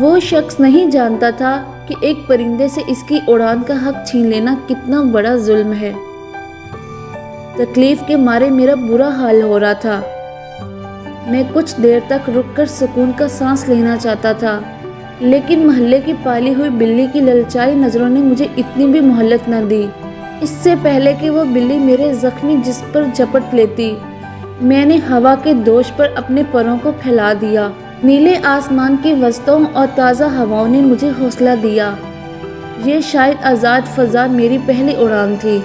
وہ شخص نہیں جانتا تھا کہ ایک پرندے سے اس کی اڑان کا حق چھین لینا کتنا بڑا ظلم ہے۔ تکلیف کے مارے میرا برا حال ہو رہا تھا۔ میں کچھ دیر تک رک کر سکون کا سانس لینا چاہتا تھا، لیکن محلے کی پالی ہوئی بلی کی للچائی نظروں نے مجھے اتنی بھی مہلت نہ دی۔ اس سے پہلے کہ وہ بلی میرے زخمی جسم پر جھپٹ لیتی، میں نے ہوا کے دوش پر اپنے پروں کو پھیلا دیا۔ نیلے آسمان کی وسطوں اور تازہ ہواؤں نے مجھے حوصلہ دیا۔ یہ شاید آزاد فضا میری پہلی اڑان تھی۔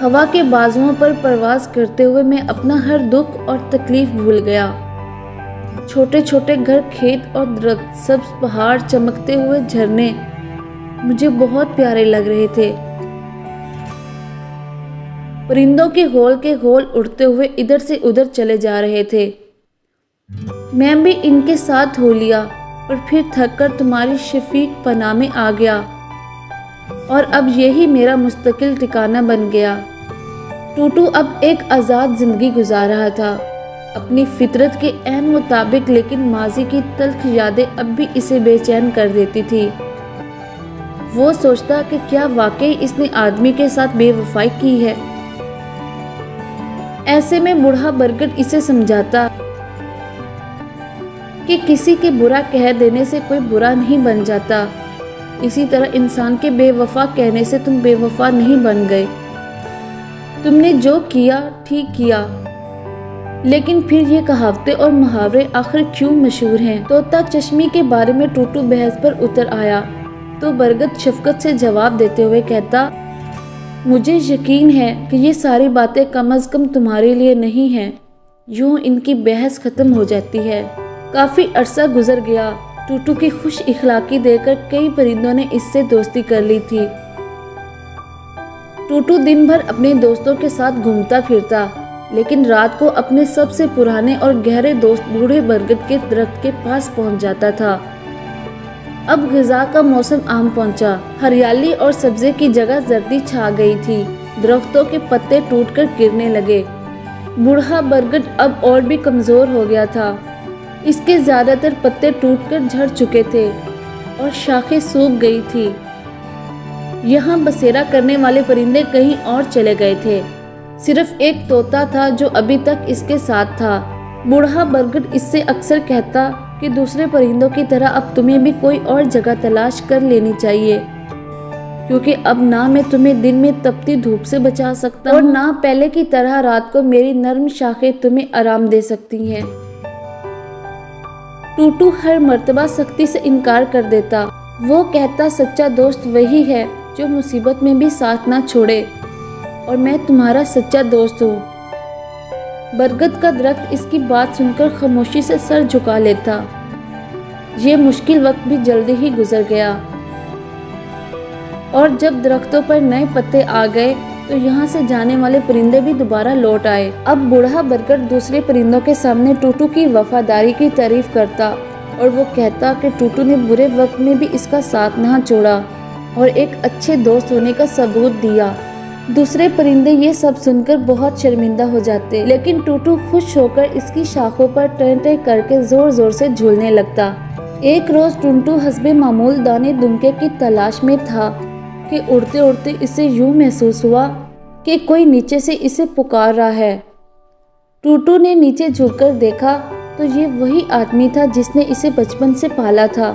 ہوا کے بازوؤں پر پرواز کرتے ہوئے میں اپنا ہر دکھ اور تکلیف بھول گیا۔ چھوٹے چھوٹے گھر، کھیت اور درخت، سبز پہاڑ، چمکتے ہوئے جھرنے مجھے بہت پیارے لگ رہے تھے۔ پرندوں کے گول اڑتے ہوئے ادھر سے ادھر چلے جا رہے تھے۔ میں بھی ان کے ساتھ ہو لیا اور پھر تھک کر تمہاری شفیق پناہ میں آ گیا، اور اب یہی میرا مستقل ٹھکانہ بن گیا۔ ٹوٹو اب ایک آزاد زندگی گزار رہا تھا، اپنی فطرت کے عین مطابق، لیکن ماضی کی تلخ یادیں اب بھی اسے بے چین کر دیتی تھی۔ وہ سوچتا کہ کیا واقعی اس نے آدمی کے ساتھ بے وفائی کی ہے؟ ایسے میں بوڑھا برگد اسے سمجھاتا کہ کسی کے برا کہہ دینے سے کوئی برا نہیں بن جاتا، اسی طرح انسان کے بے وفا کہنے سے تم بے وفا نہیں بن گئے۔ تم نے جو کیا ٹھیک کیا، لیکن پھر یہ کہاوتیں اور محاورے آخر کیوں مشہور ہیں؟ طوطا چشمی کے بارے میں ٹوٹو بحث پر اتر آیا تو برگد شفقت سے جواب دیتے ہوئے کہتا، مجھے یقین ہے کہ یہ ساری باتیں کم از کم تمہارے لیے نہیں ہیں۔ یوں ان کی بحث ختم ہو جاتی ہے۔ کافی عرصہ گزر گیا۔ ٹوٹو کی خوش اخلاقی دیکھ کر کئی پرندوں نے اس سے دوستی کر لی تھی۔ ٹوٹو دن بھر اپنے دوستوں کے ساتھ گھومتا پھرتا، لیکن رات کو اپنے سب سے پرانے اور گہرے دوست بوڑھے برگد کے درخت کے پاس پہنچ جاتا تھا۔ اب غذا کا موسم عام پہنچا۔ ہریالی اور سبزے کی جگہ زردی چھا گئی تھی۔ درختوں کے پتے ٹوٹ کر گرنے لگے۔ بوڑھا برگد اب اور بھی کمزور ہو گیا تھا۔ اس کے زیادہ تر پتے ٹوٹ کر جھڑ چکے تھے اور شاخیں سوکھ گئی تھی۔ یہاں بسیرا کرنے والے پرندے کہیں اور چلے گئے تھے۔ صرف ایک طوطا تھا جو ابھی تک اس کے ساتھ تھا۔ بوڑھا برگد اس سے اکثر کہتا کہ دوسرے پرندوں کی طرح اب تمہیں بھی کوئی اور جگہ تلاش کر لینی چاہیے، کیونکہ اب نہ میں تمہیں دن میں تپتی دھوپ سے بچا سکتا اور نہ پہلے کی طرح رات کو میری نرم شاخیں تمہیں آرام دے سکتی ہیں۔ ٹوٹو ہر مرتبہ سختی سے انکار کر دیتا۔ وہ کہتا، سچا دوست وہی ہے جو مصیبت میں بھی ساتھ نہ چھوڑے، اور میں تمہارا سچا دوست ہوں۔ برگد کا درخت اس کی بات سن کر خاموشی سے سر جھکا لیتا۔ یہ مشکل وقت بھی جلدی ہی گزر گیا، اور جب درختوں پر نئے پتے آ گئے تو یہاں سے جانے والے پرندے بھی دوبارہ لوٹ آئے۔ اب بوڑھا برگد دوسرے پرندوں کے سامنے ٹوٹو کی وفاداری کی تعریف کرتا، اور وہ کہتا کہ ٹوٹو نے برے وقت میں بھی اس کا ساتھ نہ چھوڑا اور ایک اچھے دوست ہونے کا ثبوت دیا۔ دوسرے پرندے یہ سب سن کر بہت شرمندہ ہو جاتے، لیکن ٹوٹو خوش ہو کر اس کی شاخوں پر ٹیں ٹیں کر کے زور زور سے جھولنے لگتا۔ ایک روز ٹنٹو حسب معمول دانے دمکے کی تلاش میں تھا کہ اڑتے اڑتے اسے یوں محسوس ہوا کہ کوئی نیچے سے اسے پکار رہا ہے۔ ٹوٹو نے نیچے جھک کر دیکھا تو یہ وہی آدمی تھا جس نے اسے بچپن سے پالا تھا۔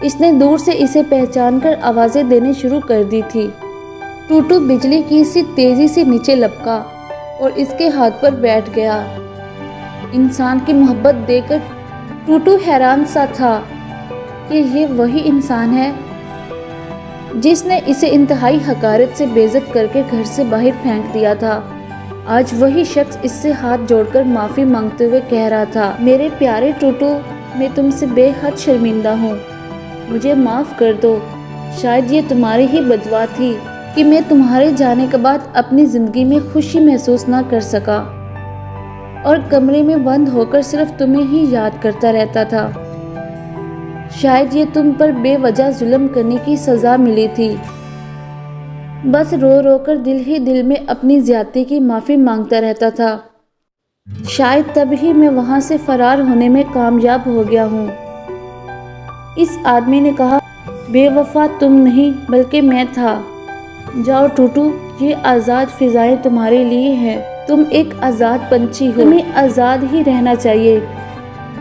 اس نے دور سے اسے پہچان کر آوازیں دینے شروع کر دی تھی۔ ٹوٹو بجلی کی سی تیزی سے نیچے لپکا اور اس کے ہاتھ پر بیٹھ گیا۔ انسان کی محبت دیکھ کر ٹوٹو حیران سا تھا کہ یہ وہی انسان ہے جس نے اسے انتہائی حقارت سے بے عزت کر کے گھر سے باہر پھینک دیا تھا۔ آج وہی شخص اس سے ہاتھ جوڑ کر معافی مانگتے ہوئے کہہ رہا تھا، میرے پیارے ٹوٹو، میں تم سے بے حد شرمندہ ہوں، مجھے معاف کر دو۔ شاید یہ تمہاری ہی بددعا تھی کہ میں تمہارے جانے کے بعد اپنی زندگی میں خوشی محسوس نہ کر سکا اور کمرے میں بند ہو کر صرف تمہیں ہی یاد کرتا رہتا تھا۔ شاید یہ تم پر بے وجہ ظلم کرنے کی سزا ملی تھی۔ بس رو رو کر دل ہی دل میں اپنی زیادتی کی معافی مانگتا رہتا تھا۔ شاید تب ہی میں وہاں سے فرار ہونے میں کامیاب ہو گیا ہوں۔ اس آدمی نے کہا، بے وفا تم نہیں بلکہ میں تھا۔ جاؤ ٹوٹو، یہ آزاد فضائیں تمہارے لیے ہیں، تم ایک آزاد پنچھی ہو، تمہیں آزاد ہی رہنا چاہیے۔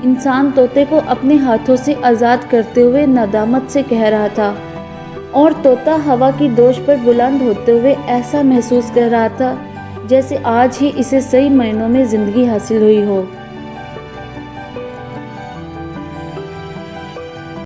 انسان طوطے کو اپنے ہاتھوں سے آزاد کرتے ہوئے ندامت سے کہہ رہا تھا، اور طوطا ہوا کی دوش پر بلند ہوتے ہوئے ایسا محسوس کر رہا تھا جیسے آج ہی اسے صحیح معنوں میں زندگی حاصل ہوئی ہو۔